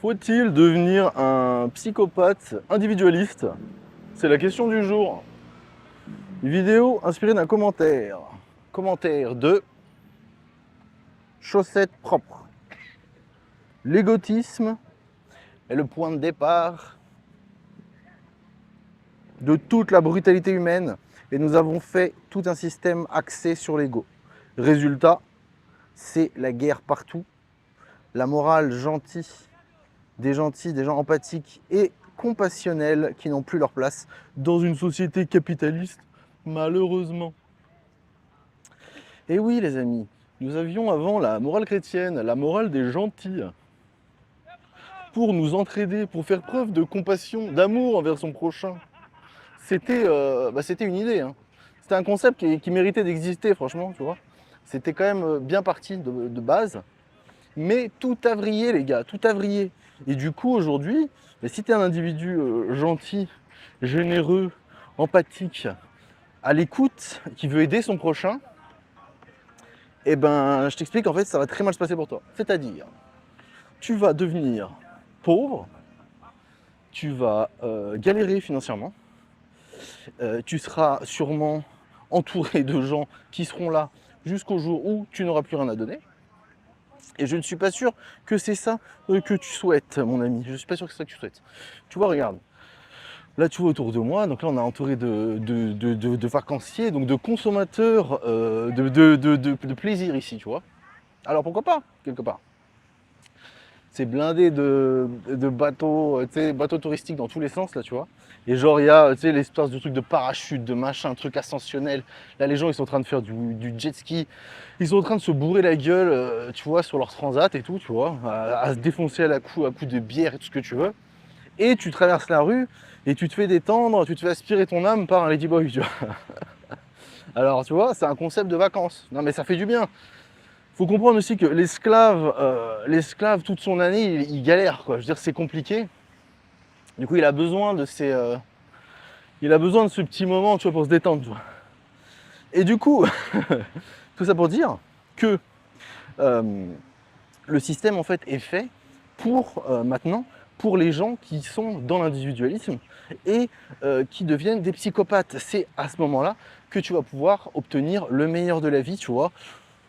Faut-il devenir un psychopathe individualiste? C'est la question du jour. Une vidéo inspirée d'un commentaire. Commentaire de Chaussettes propres. L'égotisme est le point de départ de toute la brutalité humaine et nous avons fait tout un système axé sur l'ego. Résultat, c'est la guerre partout. La morale gentille, des gens empathiques et compassionnels qui n'ont plus leur place dans une société capitaliste, malheureusement. Et oui les amis, nous avions avant la morale chrétienne, la morale des gentils, pour nous entraider, pour faire preuve de compassion, d'amour envers son prochain. C'était une idée, hein. C'était un concept qui méritait d'exister franchement, tu vois. C'était quand même bien parti de base. Mais tout a vrillé les gars, tout a vrillé. Et du coup aujourd'hui, si tu es un individu gentil, généreux, empathique, à l'écoute, qui veut aider son prochain, eh ben je t'explique en fait ça va très mal se passer pour toi. C'est-à-dire, tu vas devenir pauvre, tu vas galérer financièrement, tu seras sûrement entouré de gens qui seront là jusqu'au jour où tu n'auras plus rien à donner. Et je ne suis pas sûr que c'est ça que tu souhaites, mon ami. Je ne suis pas sûr que c'est ça que tu souhaites. Tu vois, regarde. Là, tu vois autour de moi, donc là, on est entouré de vacanciers, donc de consommateurs de plaisir ici, tu vois. Alors pourquoi pas, quelque part. C'est blindé de bateaux, tu sais, bateaux touristiques dans tous les sens, là, tu vois. Et genre, il y a, tu sais, l'espèce de truc de parachute, de machin, un truc ascensionnel. Là, les gens, ils sont en train de faire du jet ski. Ils sont en train de se bourrer la gueule, tu vois, sur leur transat et tout, tu vois, à se défoncer à coup de bière et tout ce que tu veux. Et tu traverses la rue et tu te fais détendre, tu te fais aspirer ton âme par un ladyboy, tu vois. Alors, tu vois, c'est un concept de vacances. Non, mais ça fait du bien. Faut comprendre aussi que l'esclave toute son année, il galère, quoi. Je veux dire, c'est compliqué. Du coup, il a besoin de ce petit moment, tu vois, pour se détendre, tu vois. Et du coup, tout ça pour dire que le système, en fait, est fait pour maintenant, pour les gens qui sont dans l'individualisme et qui deviennent des psychopathes. C'est à ce moment-là que tu vas pouvoir obtenir le meilleur de la vie, tu vois.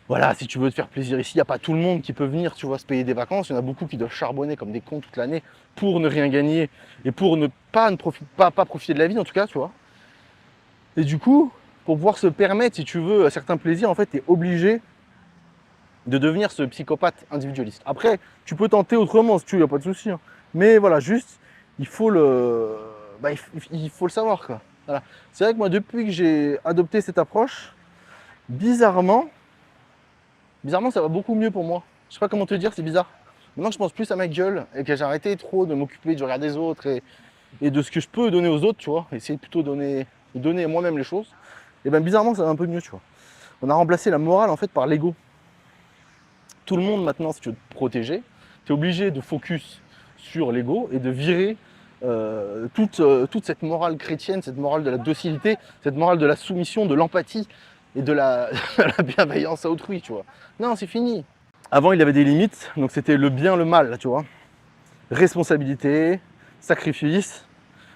Voilà, si tu veux te faire plaisir ici, il n'y a pas tout le monde qui peut venir, tu vois, se payer des vacances. Il y en a beaucoup qui doivent charbonner comme des cons toute l'année pour ne rien gagner et pour ne pas profiter de la vie, en tout cas, tu vois. Et du coup, pour pouvoir se permettre, si tu veux, certains plaisirs, en fait, tu es obligé de devenir ce psychopathe individualiste. Après, tu peux tenter autrement si tu veux, il n'y a pas de souci, hein. Mais voilà, juste, il faut le, il faut le savoir, quoi. Voilà. C'est vrai que moi, depuis que j'ai adopté cette approche, bizarrement, ça va beaucoup mieux pour moi. Je sais pas comment te dire, c'est bizarre. Maintenant que je pense plus à ma gueule et que j'ai arrêté trop de m'occuper du regard des autres et de ce que je peux donner aux autres, tu vois, essayer plutôt de donner à moi-même les choses, et bien bizarrement ça va un peu mieux, tu vois. On a remplacé la morale en fait par l'ego. Tout le monde maintenant, si tu veux te protéger, tu es obligé de focus sur l'ego et de virer toute cette morale chrétienne, cette morale de la docilité, cette morale de la soumission, de l'empathie et de la, de la bienveillance à autrui, tu vois. Non, c'est fini. Avant, il y avait des limites, donc c'était le bien, le mal, tu vois. Responsabilité, sacrifice,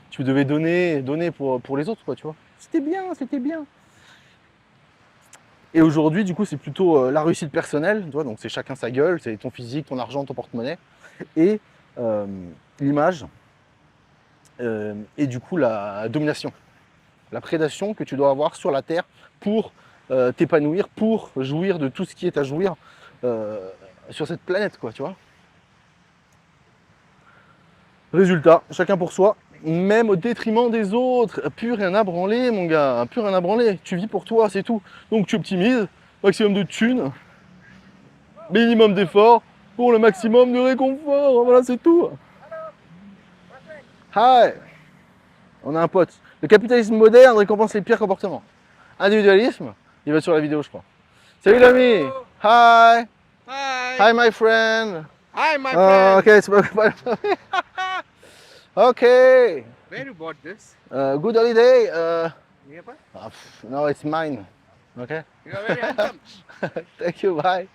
tu devais donner pour les autres, quoi, tu vois. C'était bien, c'était bien. Et aujourd'hui, du coup, c'est plutôt la réussite personnelle, tu vois, donc c'est chacun sa gueule, c'est ton physique, ton argent, ton porte-monnaie, et l'image, et du coup la domination, la prédation que tu dois avoir sur la terre pour t'épanouir, pour jouir de tout ce qui est à jouir sur cette planète, quoi, tu vois. Résultat, chacun pour soi, même au détriment des autres. Plus rien à branler, mon gars, plus rien à branler. Tu vis pour toi, c'est tout. Donc tu optimises, maximum de thunes, minimum d'efforts pour le maximum de réconfort. Voilà, c'est tout. Hi, on a un pote. Le capitalisme moderne récompense les pires comportements. Individualisme, il va sur la vidéo, je crois. Salut l'ami. Hi. Hi. Hi, my friend. Hi, my friend. Okay, it's okay. Where you bought this? Good holiday. Nearby? No, it's mine. Okay. You are very handsome. Thank you, bye.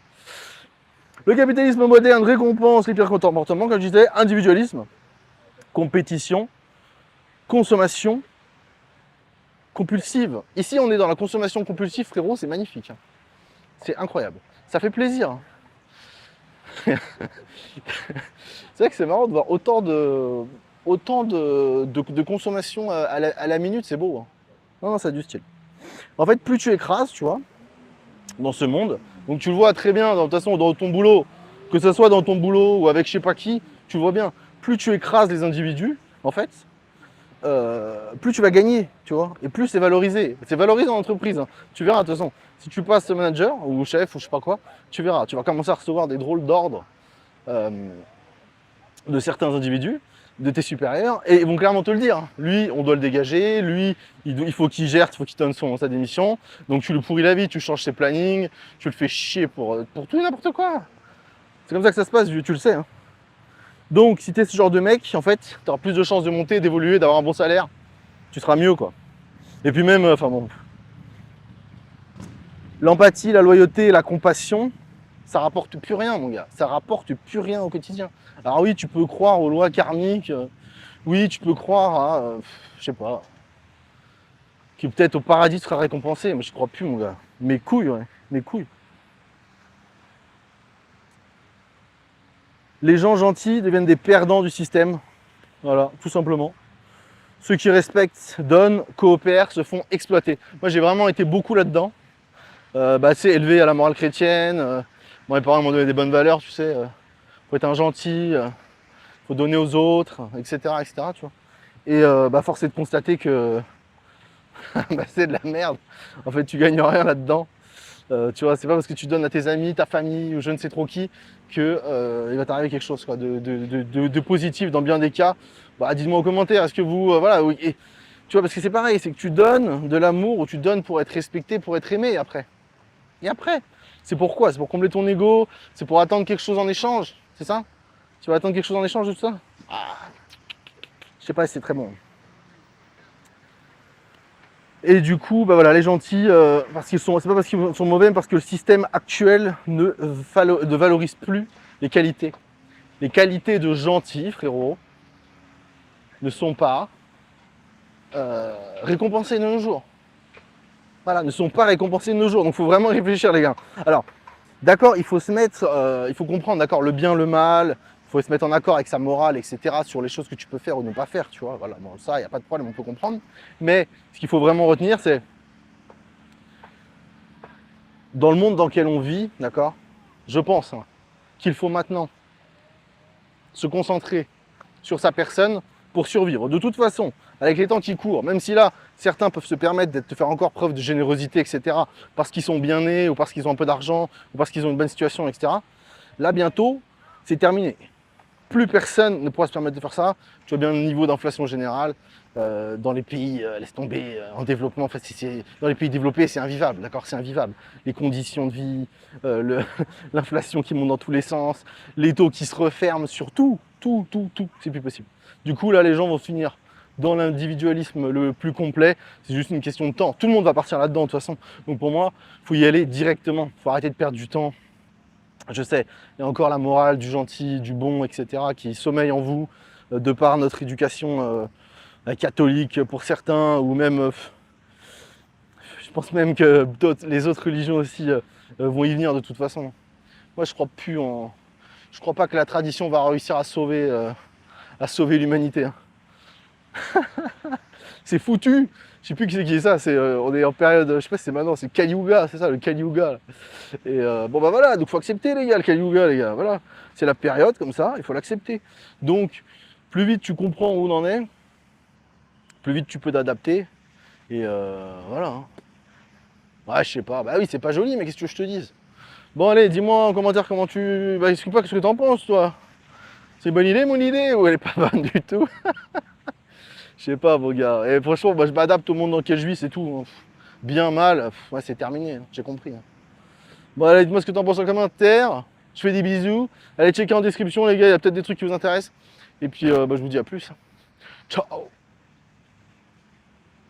Le capitalisme moderne récompense les pires comportements, comme je disais, individualisme, compétition, consommation compulsive. Ici, on est dans la consommation compulsive, frérot, c'est magnifique. Hein. C'est incroyable. Ça fait plaisir. Hein. C'est vrai que c'est marrant de voir autant de consommation à la minute, c'est beau. Hein. Non, non, ça a du style. En fait, plus tu écrases, tu vois, dans ce monde, donc tu le vois très bien, de toute façon, dans ton boulot, que ce soit dans ton boulot ou avec je sais pas qui, tu le vois bien, plus tu écrases les individus, en fait, plus tu vas gagner, tu vois, et plus c'est valorisé. C'est valorisé en entreprise, hein. Tu verras, de toute façon, si tu passes manager ou chef ou je sais pas quoi, tu verras, tu vas commencer à recevoir des drôles d'ordres de certains individus, de tes supérieurs, et ils vont clairement te le dire. Lui, on doit le dégager, lui, il faut qu'il gère, il faut qu'il donne sa démission, donc tu lui pourris la vie, tu changes ses plannings, tu le fais chier pour tout et n'importe quoi. C'est comme ça que ça se passe, tu le sais. Hein. Donc, si tu es ce genre de mec, en fait, tu auras plus de chances de monter, d'évoluer, d'avoir un bon salaire, tu seras mieux, quoi. Et puis même, enfin bon, l'empathie, la loyauté, la compassion, ça rapporte plus rien, mon gars. Ça rapporte plus rien au quotidien. Alors oui, tu peux croire aux lois karmiques. Oui, tu peux croire à, je sais pas, que peut-être au paradis tu seras récompensé. Mais je crois plus, mon gars. Mes couilles, ouais. Mes couilles. Les gens gentils deviennent des perdants du système. Voilà, tout simplement. Ceux qui respectent, donnent, coopèrent, se font exploiter. Moi, j'ai vraiment été beaucoup là-dedans. C'est élevé à la morale chrétienne. Bon, mes parents m'ont donné des bonnes valeurs, tu sais. Faut être un gentil, faut donner aux autres, etc. etc. Tu vois. Et force est de constater que c'est de la merde. En fait, tu gagnes rien là-dedans. Tu vois, c'est pas parce que tu donnes à tes amis, ta famille ou je ne sais trop qui que il va t'arriver quelque chose quoi, de positif dans bien des cas. Bah, dites-moi en commentaire, est-ce que vous voilà, oui, et, tu vois, parce que c'est pareil, c'est que tu donnes de l'amour ou tu donnes pour être respecté, pour être aimé après. Et après, c'est pourquoi? C'est pour combler ton ego, c'est pour attendre quelque chose en échange, c'est ça? Tu vas attendre quelque chose en échange de tout ça? Ah, je sais pas si c'est très bon. Et du coup, bah voilà, les gentils, c'est pas parce qu'ils sont mauvais, mais parce que le système actuel ne valorise plus les qualités. Les qualités de gentil, frérot, ne sont pas récompensées de nos jours. Voilà, ne sont pas récompensées de nos jours. Donc il faut vraiment réfléchir, les gars. Alors, d'accord, il faut se mettre, il faut comprendre, d'accord, le bien, le mal, il faut se mettre en accord avec sa morale, etc., sur les choses que tu peux faire ou ne pas faire, tu vois. Voilà, bon, ça, il n'y a pas de problème, on peut comprendre. Mais ce qu'il faut vraiment retenir, c'est dans le monde dans lequel on vit, d'accord, je pense qu'il faut maintenant se concentrer sur sa personne pour survivre. De toute façon, avec les temps qui courent, même si là, certains peuvent se permettre de faire encore preuve de générosité, etc., parce qu'ils sont bien nés, ou parce qu'ils ont un peu d'argent, ou parce qu'ils ont une bonne situation, etc., là, bientôt, c'est terminé. Plus personne ne pourra se permettre de faire ça. Tu vois bien le niveau d'inflation générale dans les pays, laisse tomber, en développement. Enfin, dans les pays développés, c'est invivable, d'accord, c'est invivable. Les conditions de vie, l'inflation qui monte dans tous les sens, les taux qui se referment sur tout, c'est plus possible. Du coup, là, les gens vont finir dans l'individualisme le plus complet. C'est juste une question de temps. Tout le monde va partir là-dedans, de toute façon. Donc pour moi, il faut y aller directement. Il faut arrêter de perdre du temps. Je sais, il y a encore la morale du gentil, du bon, etc. qui sommeille en vous de par notre éducation catholique pour certains, ou même, je pense même que les autres religions aussi vont y venir de toute façon. Moi, je crois pas que la tradition va réussir à sauver l'humanité. Hein. C'est foutu. Je sais plus qui est ça. On est en période, je sais pas si c'est maintenant, c'est Kali Yuga, c'est ça, le Kali Yuga. Et bon bah voilà, donc faut accepter les gars, le Kali Yuga les gars. Voilà, c'est la période comme ça, il faut l'accepter. Donc plus vite tu comprends où on en est, plus vite tu peux t'adapter. Et voilà. Hein. Ouais, je sais pas. Bah oui, c'est pas joli, mais qu'est-ce que je te dise? Bon allez, dis-moi en commentaire comment tu. Bah explique-moi qu'est-ce que t'en penses toi. C'est une bonne idée mon idée ou elle est pas bonne du tout? Je sais pas, mon gars. Et franchement, bah, je m'adapte au monde dans lequel je vis, c'est tout. Bien, mal, ouais, c'est terminé, j'ai compris. Bon, allez, dites-moi ce que t'en penses en commentaire. Je fais des bisous. Allez checker en description, les gars, il y a peut-être des trucs qui vous intéressent. Et puis, je vous dis à plus. Ciao.